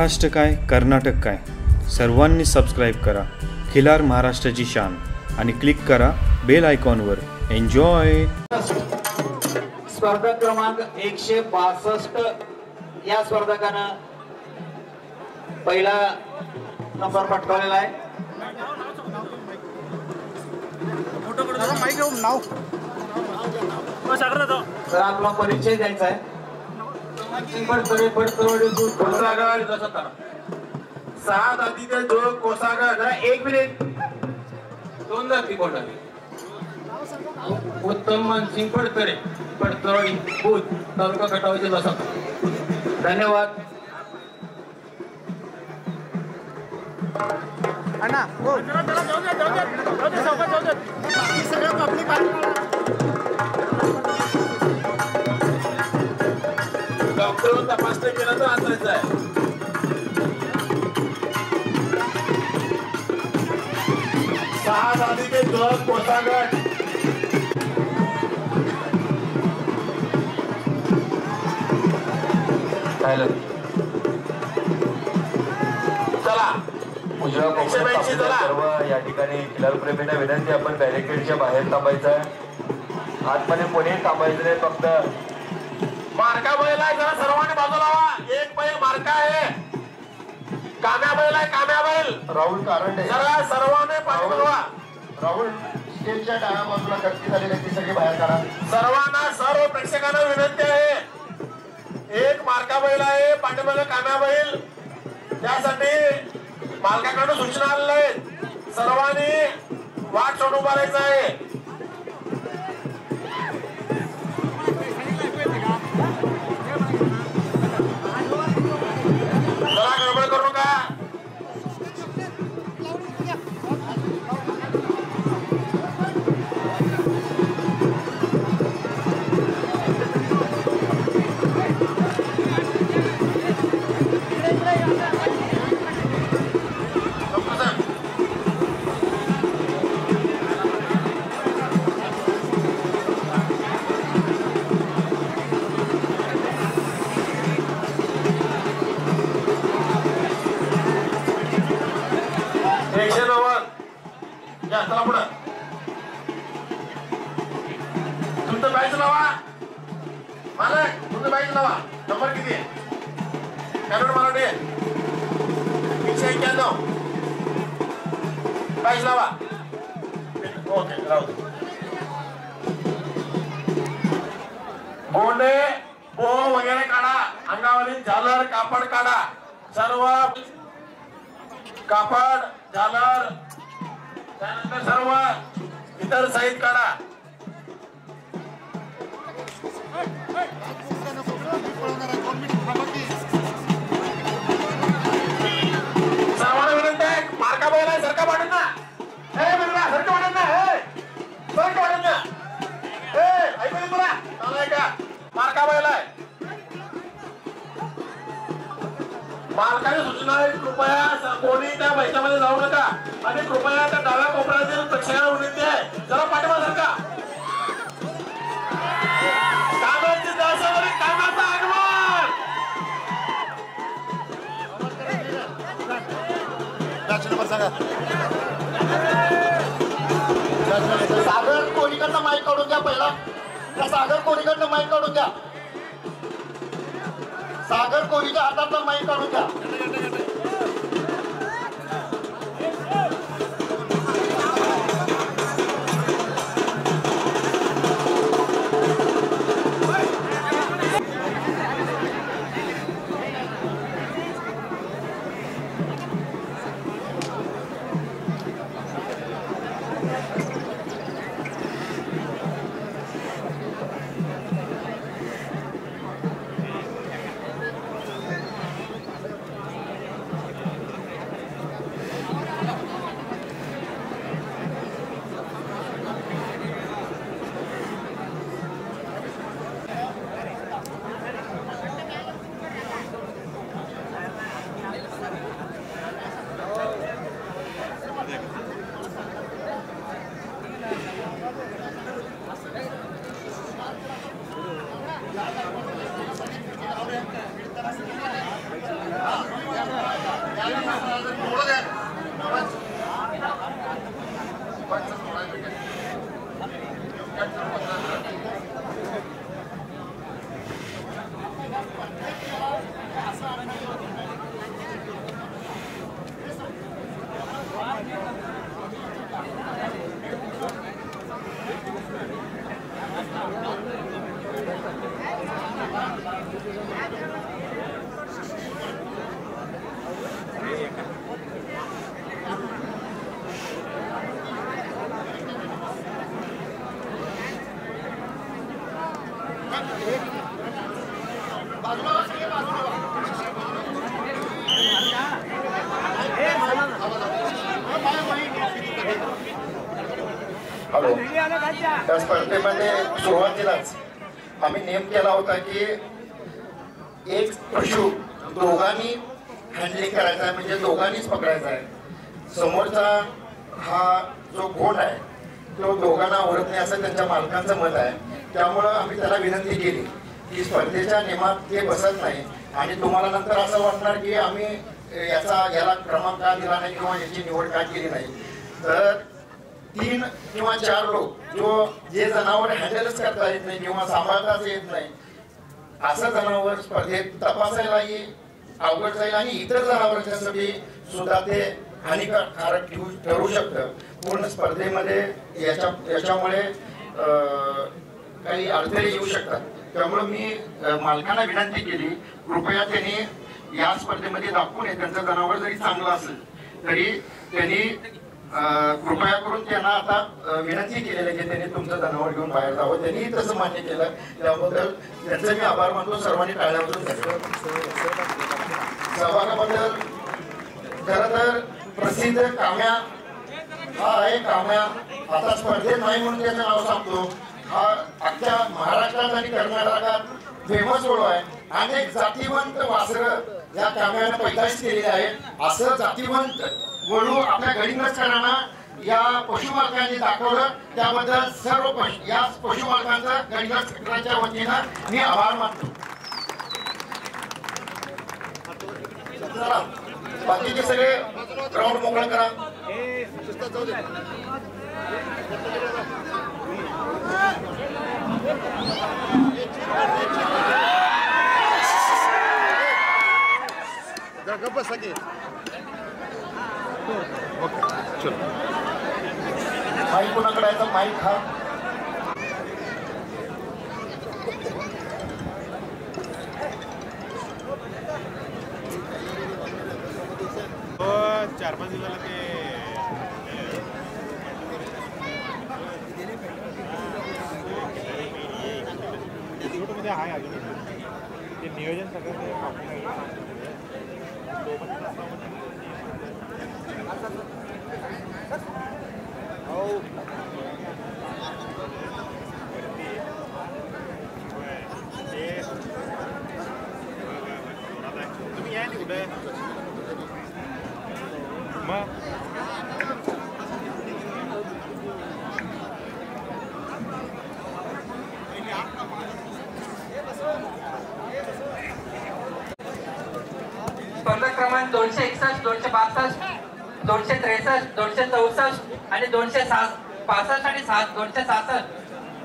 महाराष्ट्र काय कर्नाटक काय सर्वांनी सबस्क्राईब करा खिलार महाराष्ट्राची शान आणि क्लिक करा बेल आयकॉनवर. एन्जॉय. स्पर्धक क्रमांक 162 या स्पर्धकानं पहिला नंबर पटकावलेला आहे. तर आपला परिचय द्यायचा आहे. 6 दाती ते 2 कोसागड. 1 मिनिट. 2 दाती कोटाली. उत्तम मानसिंग पडतरे पडतरोडी भूत तालुका कटाव जिल्हा सातारा. धन्यवाद. डॉक्टर तपासणी केलं तर आताच आहे. सहा दादी ते 2 कोसागड. चला उजव्या कोपऱ्यात सर्व या ठिकाणी खिलार प्रेमींना विनंती, आपण बॅरिकेडच्या बाहेर थांबायचं आहे. आतमध्ये कोणीही थांबायचं नाही. फक्त मार्का बैल आहे, जरा सर्वांनी बाजूला व्हा. एक बैल मार्का आहे. काम्या बैल आहे, काम्या बैल. राहुल कारंडे जरा सर्वांनी पाठीमागे व्हा. राहुल स्टेजच्या डाव्या बाजूला गर्दी झालेली आहे, ती सगळी बाहेर काढा. सर्वांना सर्व प्रेक्षकांना विनंती आहे. एक मार्का बैल आहे, पाठीमागे काम्या बैल. त्यासाठी मालकाकडून सूचना आलेल्या आहेत. सर्वांनी वाट सोडून उभा राहायचं आहे. जरा गडबड करू नका. चला पुढं. तुमचं बाईच लावा मालक. तुमचं बाईच लावा. नंबर किती आहे? कॅनोड मराठी 191. बाईच लावा. ओके राहू दे. गोंडे पो वगैरे काढा. अंगावरील झालर कापड काढा. सर्व कापड झालर त्यानंतर सर्व इतर साहित्य काढा. सर्वांना विनंती आहे, मार्का बैल आहे, सरका वाढत ना. हे मित्रा सरका वाढत ना. सरका वाढत ना. ऐकू तुला चालू का? मार्का बैल आहे. मालकाची सूचना आहे, कृपया कोणी त्या बैठकामध्ये जाऊ नका आणि कृपया त्या डाव्या कोपऱ्यातील प्रेक्षकांना विनंती आहे, जरा पाठीमागे सरका. कामाची दहशत, कामाचं आगमन. सागर कोणीकडनं माईक काढून द्या. पहिला त्या सागर कोणीकडनं माईक काढून द्या. सागर कोणीच्या हातातलं माईक काढून द्या. हॅलो, त्या स्पर्धेमध्ये सुरुवातीलाच आम्ही नियम केला होता की एक पशु दोघांनी हँडलिंग करायचा आहे, म्हणजे दोघांनीच पकडायचा आहे. समोरचा हा जो घोट आहे तो दोघांना आवडत नाही असं त्यांच्या मालकांचं मत आहे. त्यामुळं आम्ही त्याला विनंती केली की स्पर्धेच्या नियमात ते बसत नाही आणि तुम्हाला नंतर असं वाटणार की आम्ही याला क्रमांक का दिला नाही किंवा याची निवड का केली नाही. तर 3 किंवा 4 लोक जे जनावर हँडलच करता येत नाही किंवा सांभाळताच येत नाही असं जनावर स्पर्धेत तपासायलाही अवघड जाईल आणि इतर जनावरांच्यासाठी सुद्धा ते हानिकारक ठरू शकतं. पूर्ण स्पर्धेमध्ये याच्यामुळे काही अडथळे येऊ शकतात. त्यामुळे मी मालकांना विनंती केली, कृपया त्यांनी या स्पर्धेमध्ये दाखवून त्यांचं जनावर जरी चांगलं असेल तरी त्यांनी कृपया करून त्यांना आता विनंती केलेली आहे की त्यांनी तुमचं जनावर घेऊन बाहेर जावं. त्यांनी तसं मान्य केलं, त्याबद्दल त्यांचे मी आभार मानतो. सर्वांनी टाळ्या वाजवून सहभागाबद्दल. खरं तर प्रसिद्ध काम्या हा आहे. काम्या आता स्पर्धेत नाही म्हणून त्याचं नाव सांगतो. हा अख्ख्या महाराष्ट्रात आणि कर्नाटकात फेमस वळू आहे. अनेक जातीवंत वासरं या काम्याने पैदाश केलेली आहे. असं जातीवंत वळू आपल्या गडिंगजकरांना या पशुमालकांनी दाखवलं, त्याबद्दल सर्व या पशुमालकांचा गडिंगजकरांच्या वतीनं मी आभार मानतो. बाकीचे सगळे ग्राउंड मोकळं करा. माईक कोणाकडे आहे? माईक हा चार पाच दिवसाला ते मध्ये आहे अजून ते नियोजन सगळं तुम्ही या ना कुठे मग स्पर्धा क्रमांक 261, 262, 263, 264 आणि 265 आणि 266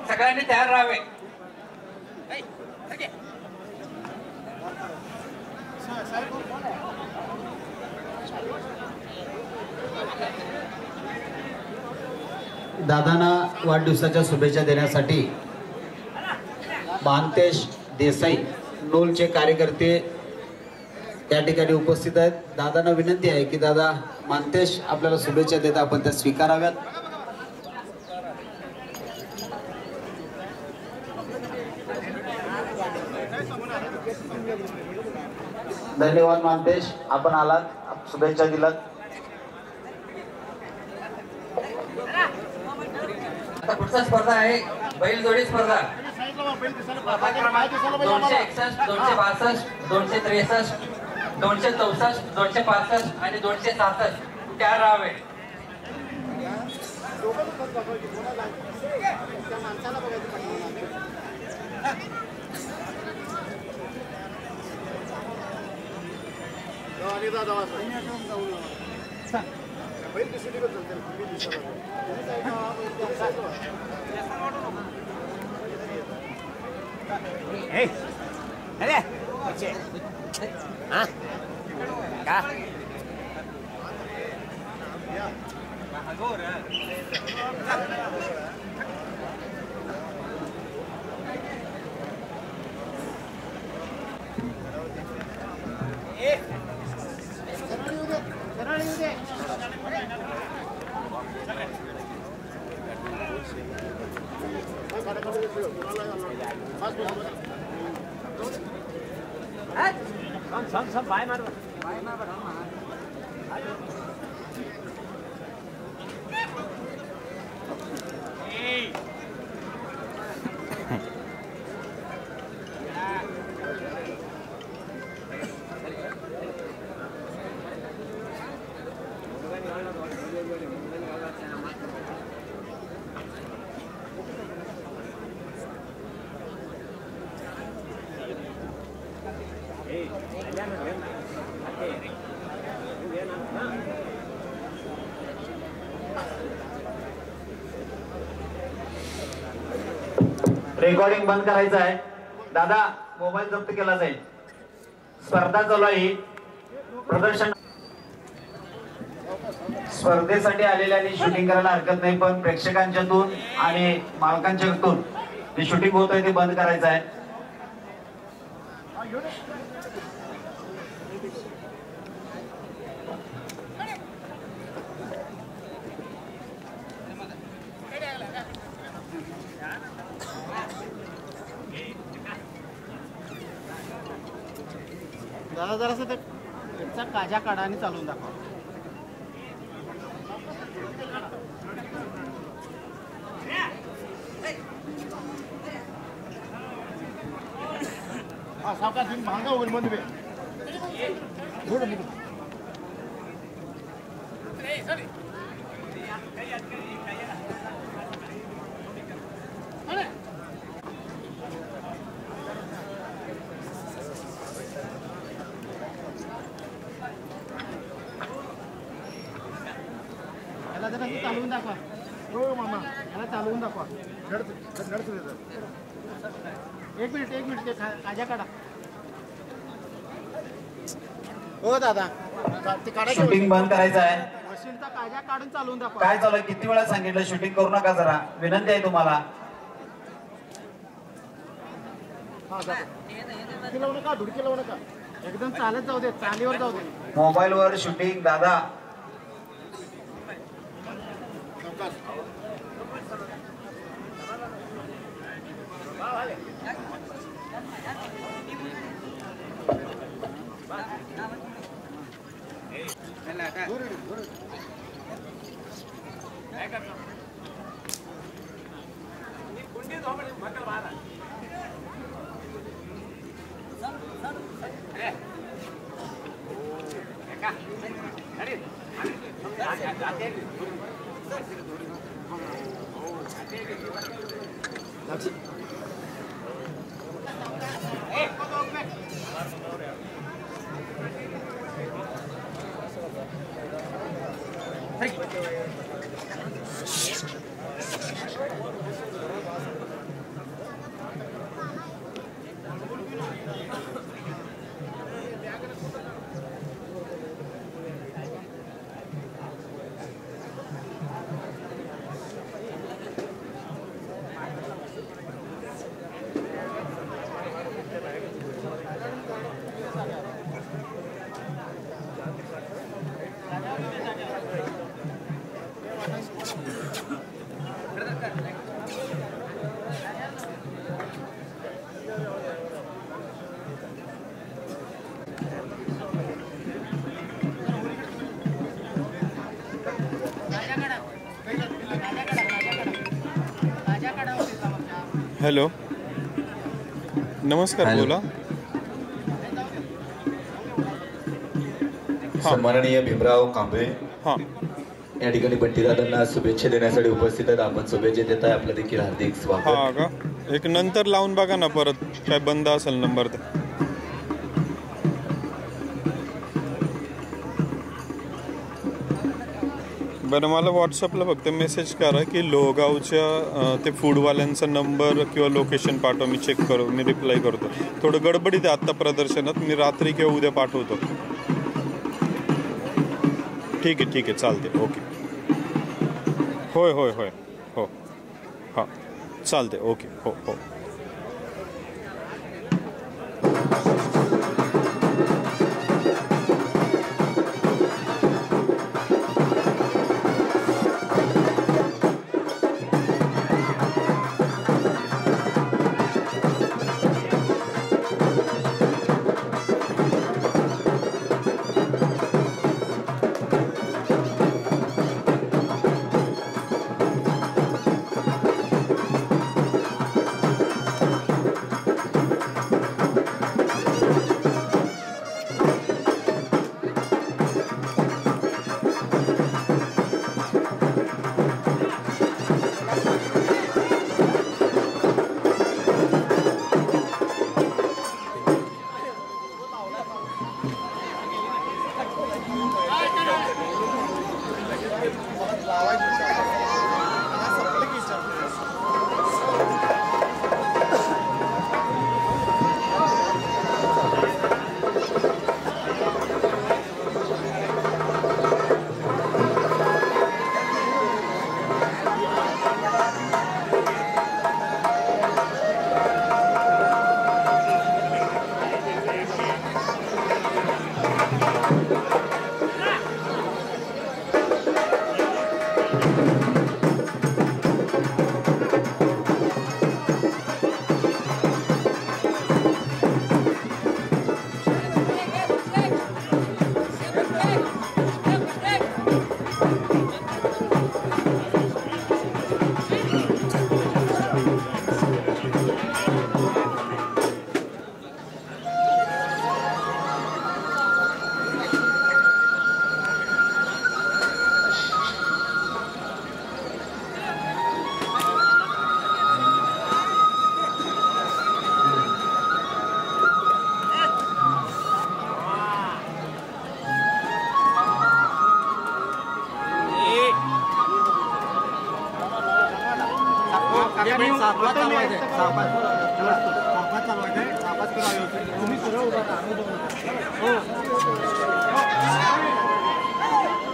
सगळ्यांनी तयार राहावे. दादांना वाढदिवसाच्या शुभेच्छा देण्यासाठी मानतेश देसाई नोलचे कार्यकर्ते या ठिकाणी उपस्थित आहेत. दादांना विनंती आहे की दादा मानतेश आपल्याला शुभेच्छा देत आपण त्या स्वीकाराव्यात. धन्यवाद मानतेश, आपण आलात, शुभेच्छा दिलात. आता पुढचा स्पर्धा आहे बैलजोडी स्पर्धा. 261, 262, 263, 264, 265 आणि 266 तयार राहावे. रेकॉर्डिंग बंद करायचं आहे. दादा मोबाईल जप्त केला जाईल. स्पर्धा चालू आहे. प्रदर्शन स्पर्धेसाठी आलेल्यांनी शूटिंग करायला हरकत नाही, पण प्रेक्षकांच्यातून आणि मालकांच्यातून जे शूटिंग होत आहे ते बंद करायचं आहे. दादा जरासं त्याचा काजा काढा आणि चालवून दाखवा. हा सावकाश भांगा होईल मध्ये याला जरा चालवून दाखवा. हो मामा याला चालवून दाखवा. एक मिनिट ते काजा काढा. हो दादा ते काढा. शूटिंग बंद करायचं आहे. मशीनचा काजा काढून चालवून दाखवा. काय चालू आहे? किती वेळा सांगितलं शूटिंग करू नका. जरा विनंती आहे तुम्हाला. लावू नका, धुडकी लावू नका. एकदम चालत जाऊ दे, चालीवर जाऊ दे. मोबाईल वर शूटिंग दादा. हॅलो नमस्कार. बोला. सन्माननीय भीमराव कांबळे हां या ठिकाणी बंटीदादांना शुभेच्छा देण्यासाठी उपस्थित आहेत. आपण शुभेच्छा देत आहे. आपलं देखील हार्दिक स्वागत. हां का एक नंतर लावून बघा ना परत काय बंद असेल नंबर ते. बरं, मला व्हॉट्सअपला फक्त मेसेज करा की लोहगावच्या ते फूडवाल्यांचा नंबर किंवा लोकेशन पाठवा, मी चेक करू, मी रिप्लाय करतो. थोडं गडबडीत आहे आत्ता प्रदर्शनात, मी रात्री किंवा उद्या पाठवतो. ठीक आहे चालते. ओके. होय हो हां चालते. ओके. हो.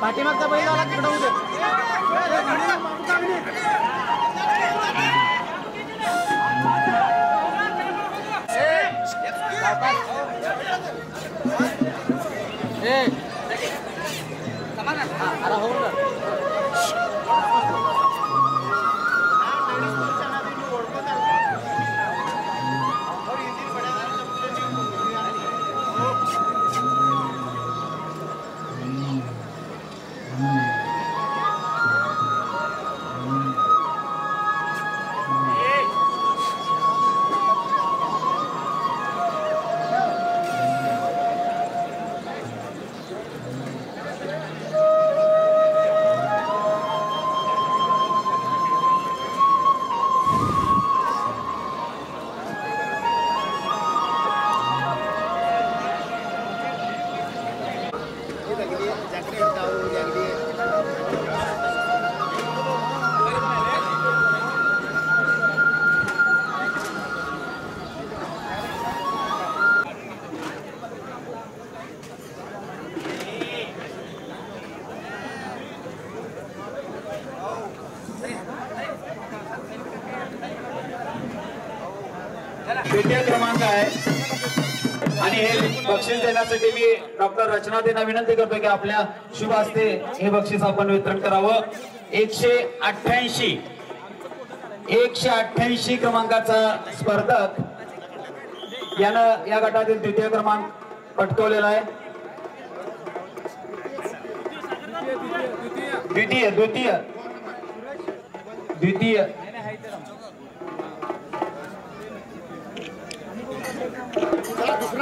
पाठीमागचा बैल आला तिकडं उद्या द्वितीय क्रमांक आहे आणि हे बक्षीस देण्यासाठी मी डॉक्टर रचना देना विनंती करतो की आपल्या शुभ हस्ते हे बक्षीस आपण वितरण करावं. 188 क्रमांकाचा स्पर्धक यानं या गटातील द्वितीय क्रमांक पटकवलेला आहे. द्वितीय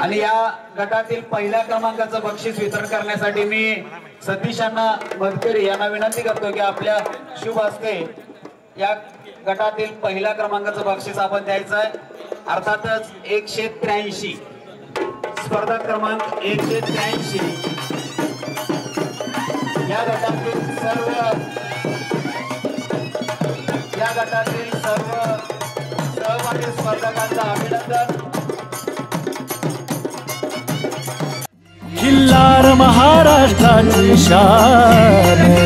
आणि या गटातील पहिल्या क्रमांकाचं बक्षीस वितरण करण्यासाठी मी सतीशांना मधकरी यांना विनंती करतो की आपल्या शुभ हस्ते या गटातील पहिल्या क्रमांकाचं बक्षीस आपण द्यायचं आहे. अर्थातच 183 स्पर्धक क्रमांक 183 या गटातील सर्व सहभागी स्पर्धकांचं अभिनंदन. खिल्लार महाराष्ट्राची शान.